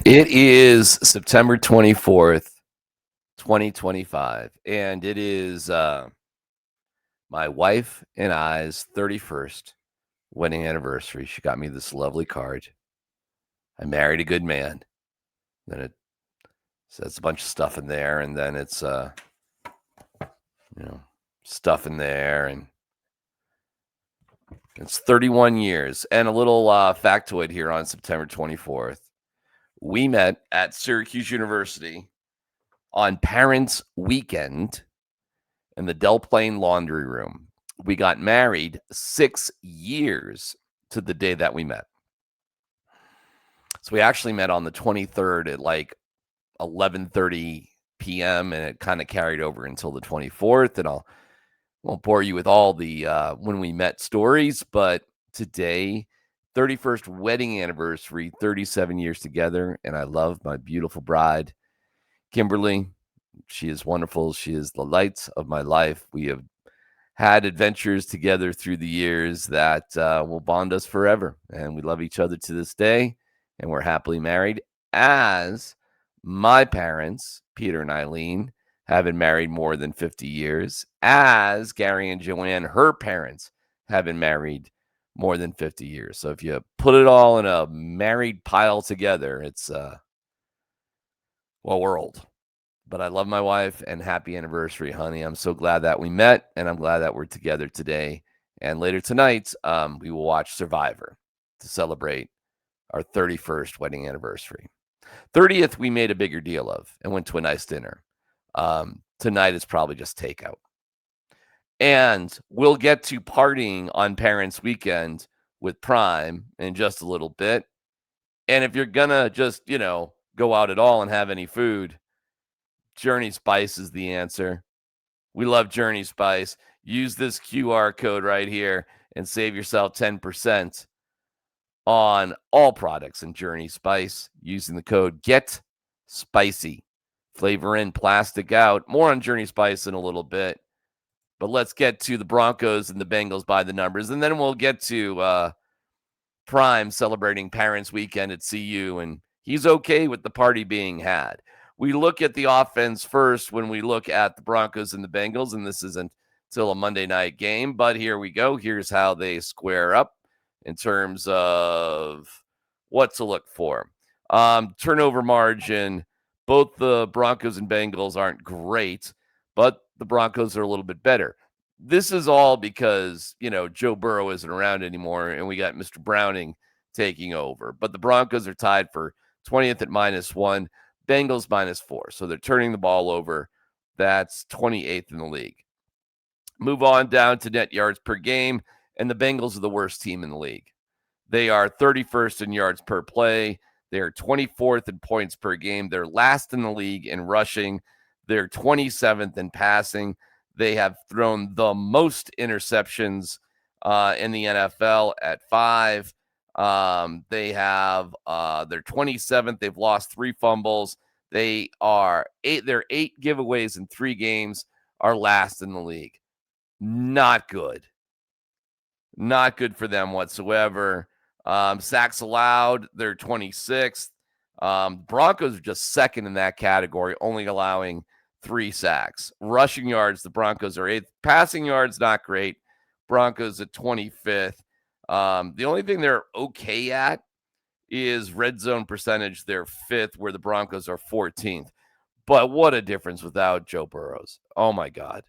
It is September 24th, 2025, and it is my wife and I's 31st wedding anniversary. She got me this lovely card. I married a good man. Then it says a bunch of stuff in there, and then it's you know, stuff in there, and it's 31 years. And a little factoid here on September 24th. We met at Syracuse University on Parents' Weekend in the Del Plain Laundry Room. We got married 6 years to the day that we met. So we actually met on the 23rd at like 11:30 p.m. and it kind of carried over until the 24th. And won't bore you with all the when we met stories, but today, 31st wedding anniversary, 37 years together, and I love my beautiful bride, Kimberly. She is wonderful. She is the light of my life. We have had adventures together through the years that will bond us forever. And we love each other to this day. And we're happily married, as my parents, Peter and Eileen, have been married more than 50 years, as Gary and Joanne, her parents, have been married more than 50 years. So if you put it all in a married pile together, it's, well, we're old. But I love my wife, and happy anniversary, honey. I'm so glad that we met, and I'm glad that we're together today. And later tonight, we will watch Survivor to celebrate our 31st wedding anniversary. 30th, we made a bigger deal of and went to a nice dinner. Tonight is probably just takeout. And we'll get to partying on Parents' Weekend with Prime in just a little bit. And if you're going to just, go out at all and have any food, Journey Spice is the answer. We love Journey Spice. Use this QR code right here and save yourself 10% on all products in Journey Spice using the code GETSPICY. Flavor in, plastic out. More on Journey Spice in a little bit. But let's get to the Broncos and the Bengals by the numbers. And then we'll get to Prime celebrating Parents' Weekend at CU. And he's okay with the party being had. We look at the offense first when we look at the Broncos and the Bengals, and this isn't till a Monday night game, but here we go. Here's how they square up in terms of what to look for. Turnover margin, both the Broncos and Bengals aren't great, but the Broncos are a little bit better. This is all because, Joe Burrow isn't around anymore, and we got Mr. Browning taking over. But the Broncos are tied for 20th at -1. Bengals -4. So they're turning the ball over. That's 28th in the league. Move on down to net yards per game, and the Bengals are the worst team in the league. They are 31st in yards per play. They're 24th in points per game. They're last in the league in rushing. They're 27th in passing. They have thrown the most interceptions in the NFL at 5. They're 27th. They've lost 3 fumbles. Their 8 giveaways in 3 games are last in the league. Not good. Not good for them whatsoever. Sacks allowed, they're 26th. Broncos are just second in that category, only allowing 3 sacks. Rushing yards, the Broncos are 8th. Passing yards, not great. Broncos at 25th. The only thing they're okay at is red zone percentage. They're 5th, where the Broncos are 14th. But what a difference without Joe Burrows. Oh, my God.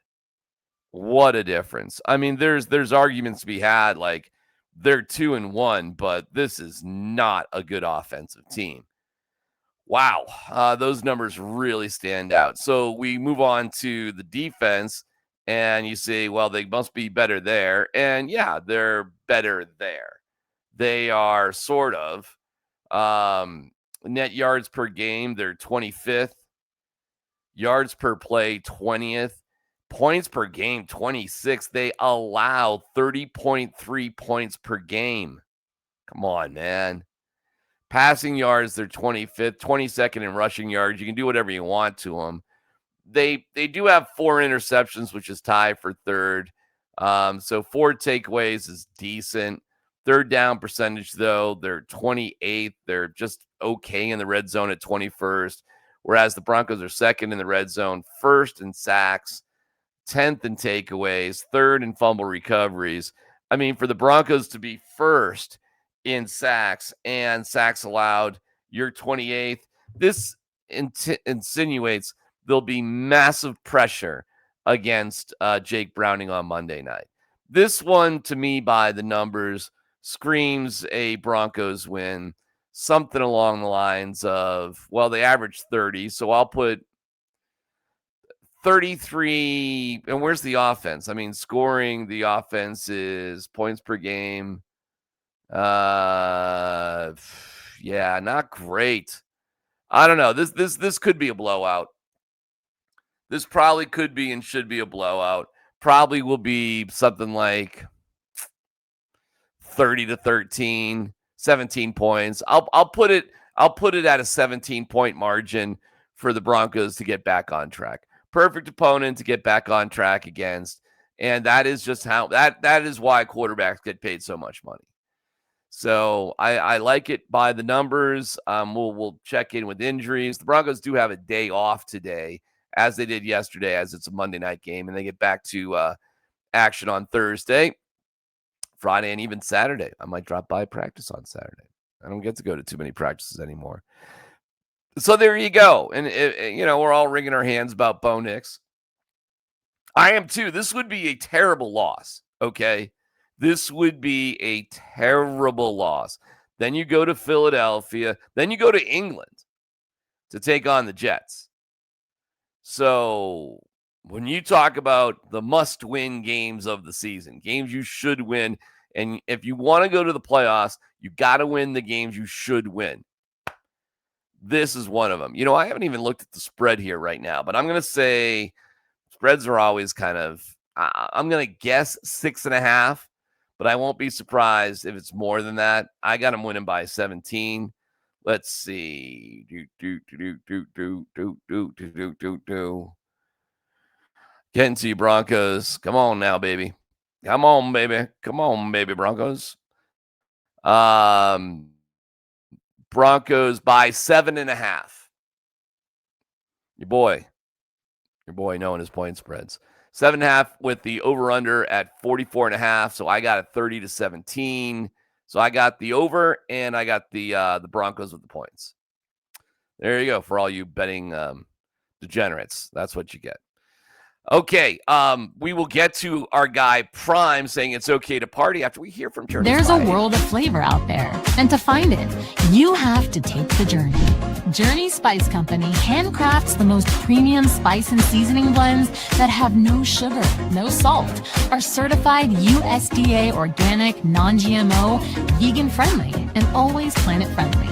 What a difference. I mean, there's arguments to be had, like they're 2-1, but this is not a good offensive team. Wow. Those numbers really stand out. So we move on to the defense, and you say, well, they must be better there. And yeah, they're better there. They are sort of net yards per game. They're 25th. Yards per play, 20th. Points per game, 26th. They allow 30.3 points per game. Come on, man. Passing yards, they're 25th, 22nd in rushing yards. You can do whatever you want to them. They do have 4 interceptions, which is tied for 3rd. So 4 takeaways is decent. Third down percentage, though, they're 28th. They're just okay in the red zone at 21st, whereas the Broncos are second in the red zone, first in sacks, 10th in takeaways, third in fumble recoveries. I mean, for the Broncos to be first in sacks and sacks allowed, you're 28th. This insinuates there'll be massive pressure against Jake Browning on Monday night. This one, to me, by the numbers, screams a Broncos win, something along the lines of, well, they averaged 30, so I'll put 33. And where's the offense? I mean, scoring, the offense is points per game. Yeah, not great. I don't know. This could be a blowout. This probably could be and should be a blowout. Probably will be something like 30-13, 17 points. I'll put it at a 17-point margin for the Broncos to get back on track. Perfect opponent to get back on track against. And that is just how that is why quarterbacks get paid so much money. So I like it by the numbers. We'll check in with injuries. The Broncos do have a day off today, as they did yesterday, as it's a Monday night game, and they get back to action on Thursday, Friday, and even Saturday. I might drop by practice on Saturday. I don't get to go to too many practices anymore. So there you go. And, we're all wringing our hands about Bo Nix. I am too. This would be a terrible loss, okay? This would be a terrible loss. Then you go to Philadelphia. Then you go to England to take on the Jets. So when you talk about the must-win games of the season, games you should win, and if you want to go to the playoffs, you got to win the games you should win. This is one of them. I haven't even looked at the spread here right now, but I'm going to say spreads are always kind of, I'm going to guess 6.5, but I won't be surprised if it's more than that. I got them winning by 17. Let's see. Getting to you, Broncos. Come on now, baby. Come on, baby. Come on, baby, Broncos. Broncos by 7.5. Your boy knowing his point spreads. 7.5 with the over-under at 44.5. So I got a 30-17. So I got the over, and I got the Broncos with the points. There you go for all you betting degenerates. That's what you get. Okay, we will get to our guy Prime saying it's okay to party after we hear from Journey. There's a world of flavor out there, and to find it, you have to take the journey. Journey Spice Company handcrafts the most premium spice and seasoning blends that have no sugar, no salt, are certified USDA organic, non-GMO, vegan-friendly, and always planet-friendly.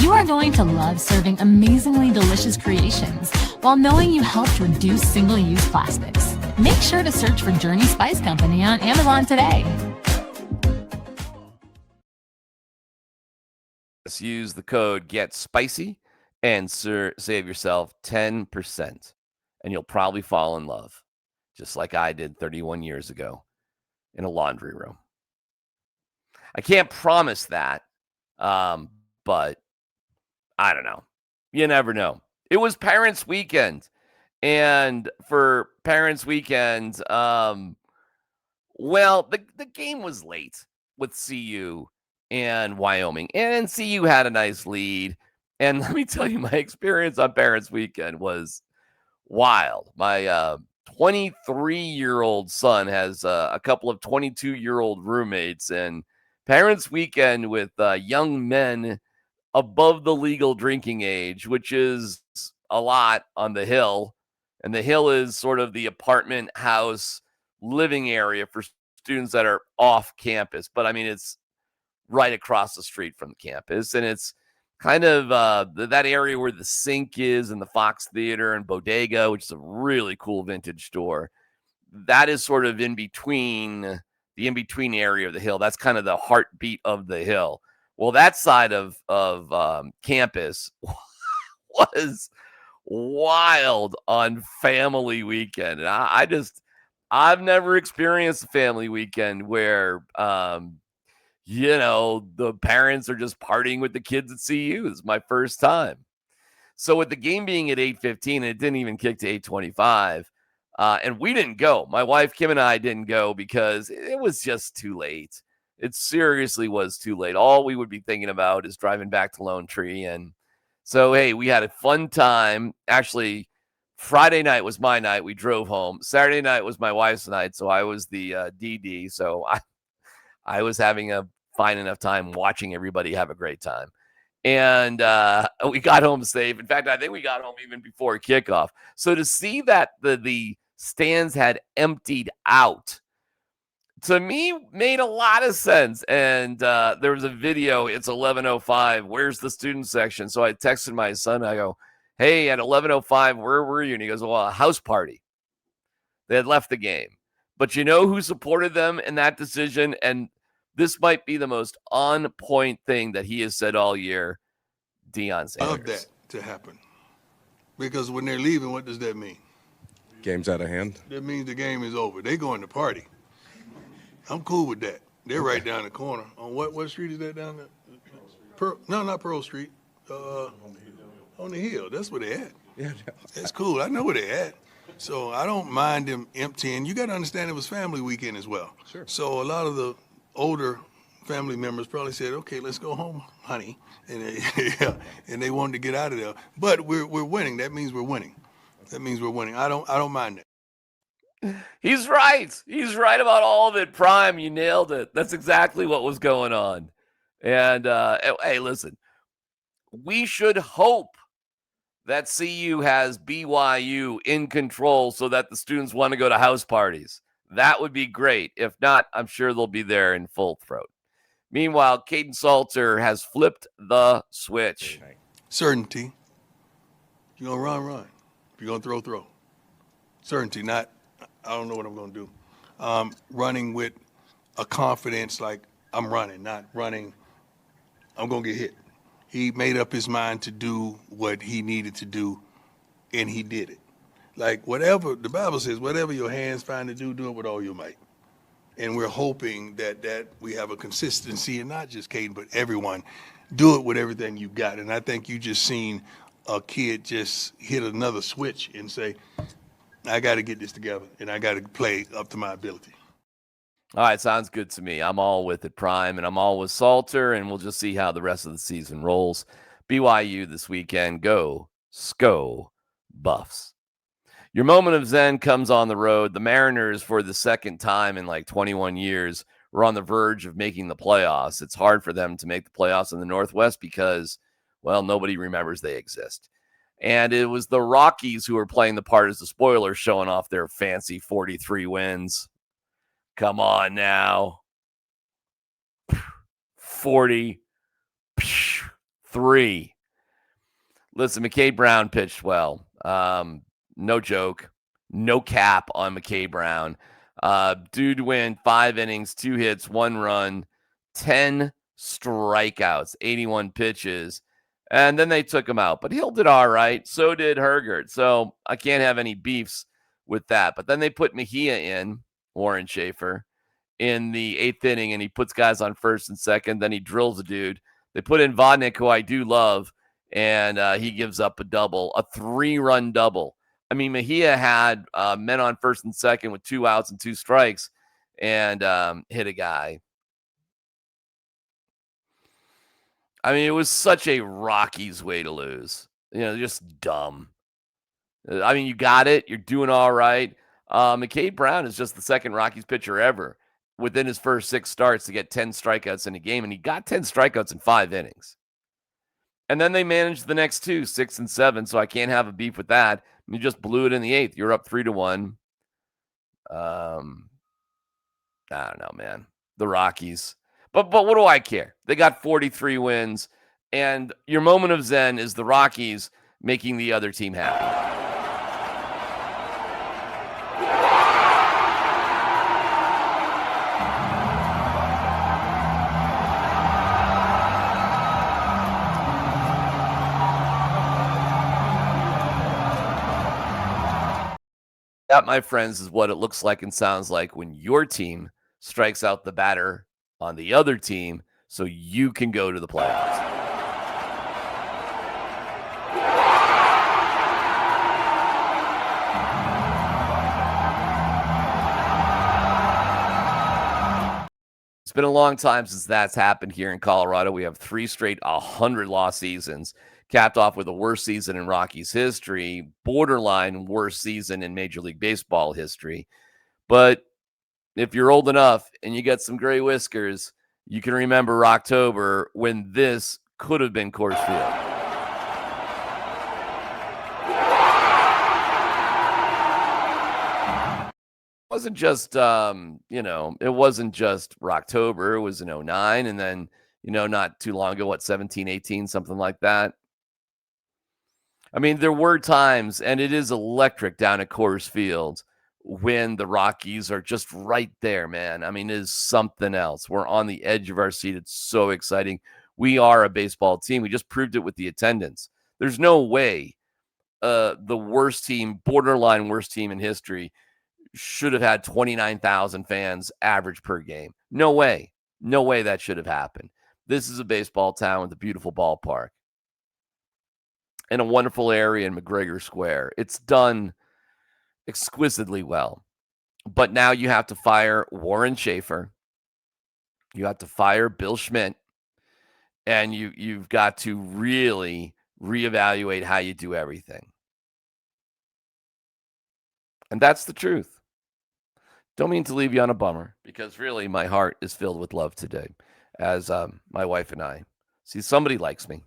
You are going to love serving amazingly delicious creations while knowing you helped reduce single-use plastics. Make sure to search for Journey Spice Company on Amazon today. Use the code GETSPICY and save yourself 10%. And you'll probably fall in love, just like I did 31 years ago in a laundry room. I can't promise that, but I don't know. You never know. It was Parents' Weekend. And for Parents' Weekend, the game was late with CU and Wyoming. And CU had a nice lead. And let me tell you, my experience on Parents' Weekend was wild. My 23-year-old son has a couple of 22-year-old roommates. And Parents' Weekend with young men above the legal drinking age, which is a lot on the Hill. And the Hill is sort of the apartment house living area for students that are off campus. But I mean, it's right across the street from the campus. And it's kind of that area where the Sink is and the Fox Theater and Bodega, which is a really cool vintage store. That is sort of the in-between area of the Hill. That's kind of the heartbeat of the Hill. Well, that side of campus was wild on family weekend. And I I've never experienced a family weekend where, the parents are just partying with the kids at CU. It's my first time. So with the game being at 8:15, it didn't even kick to 8:25. And we didn't go. My wife, Kim, and I didn't go because it was just too late. It seriously was too late. All we would be thinking about is driving back to Lone Tree. And so, hey, we had a fun time. Actually, Friday night was my night. We drove home. Saturday night was my wife's night. So I was the DD. So I was having a fine enough time watching everybody have a great time. And we got home safe. In fact, I think we got home even before kickoff. So to see that the stands had emptied out, to me, made a lot of sense. And there was a video. It's 11:05. Where's the student section? So I texted my son. I go, hey, at 11:05, where were you? And he goes, well, a house party. They had left the game. But you know who supported them in that decision? And this might be the most on-point thing that he has said all year, Deion Sanders. I love that to happen. Because when they're leaving, what does that mean? Game's out of hand. That means the game is over. They're going to party. I'm cool with that. They're right down the corner. On what street is that down there? No, not Pearl Street. On the hill. That's where they at. Yeah, That's cool. I know where they at. So I don't mind them emptying. You got to understand it was family weekend as well. Sure. So a lot of the older family members probably said, okay, let's go home, honey. And they wanted to get out of there. But we're winning. That means we're winning. That means we're winning. I don't mind that. He's right. He's right about all of it. Prime, you nailed it. That's exactly what was going on. And, hey, listen, we should hope that CU has BYU in control so that the students want to go to house parties. That would be great. If not, I'm sure they'll be there in full throat. Meanwhile, Caden Salter has flipped the switch. Certainty. If you're going to run. If you're going to throw. Certainty, not, I don't know what I'm going to do. Running with a confidence like I'm running, not running, I'm going to get hit. He made up his mind to do what he needed to do, and he did it. Like whatever, the Bible says, whatever your hands find to do it with all your might. And we're hoping that we have a consistency, and not just Caden, but everyone, do it with everything you've got. And I think you just seen a kid just hit another switch and say, I got to get this together, and I got to play up to my ability. All right, sounds good to me. I'm all with it, Prime, and I'm all with Salter, and we'll just see how the rest of the season rolls. BYU this weekend, go, SCO, Buffs. Your moment of zen comes on the road. The Mariners, for the second time in like 21 years, were on the verge of making the playoffs. It's hard for them to make the playoffs in the Northwest because, well, nobody remembers they exist. And it was the Rockies who were playing the part as the spoilers, showing off their fancy 43 wins. Come on now. 43. Listen, McKay Brown pitched well. No joke. No cap on McKay Brown. Dude went 5 innings, 2 hits, 1 run, 10 strikeouts, 81 pitches. And then they took him out. But Hill did all right. So did Hergert. So I can't have any beefs with that. But then they put Mejia in, Warren Schaefer, in the 8th inning, and he puts guys on first and second. Then he drills a dude. They put in Vodnik, who I do love, and he gives up a double, a 3-run double. I mean, Mejia had men on first and second with 2 outs and 2 strikes and hit a guy. I mean, it was such a Rockies way to lose. Just dumb. I mean, you got it. You're doing all right. McKay Brown is just the second Rockies pitcher ever within his first 6 starts to get 10 strikeouts in a game, and he got 10 strikeouts in 5 innings. And then they managed the next 2, 6 and 7, so I can't have a beef with that. You just blew it in the 8th. You're up 3-1. I don't know, man. The Rockies. But what do I care? They got 43 wins, and your moment of zen is the Rockies making the other team happy. That, my friends, is what it looks like and sounds like when your team strikes out the batter on the other team so you can go to the playoffs. It's been a long time since that's happened here in Colorado. We have 3 straight 100-loss seasons, capped off with the worst season in Rockies history, borderline worst season in Major League Baseball history. But if you're old enough and you got some gray whiskers, you can remember October when this could have been Coors Field. It wasn't just, it wasn't just Rocktober. It was in 09 and then, not too long ago, 17, 18, something like that. I mean, there were times, and it is electric down at Coors Field when the Rockies are just right there, man. I mean, it is something else. We're on the edge of our seat. It's so exciting. We are a baseball team. We just proved it with the attendance. There's no way the worst team, borderline worst team in history, should have had 29,000 fans average per game. No way. No way that should have happened. This is a baseball town with a beautiful ballpark and a wonderful area in McGregor Square. It's done exquisitely well. But now you have to fire Warren Schaefer. You have to fire Bill Schmidt. And you've got to really reevaluate how you do everything. And that's the truth. Don't mean to leave you on a bummer, because really my heart is filled with love today as my wife and I see somebody likes me.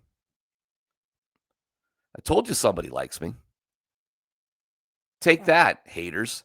I told you somebody likes me. Take that, haters.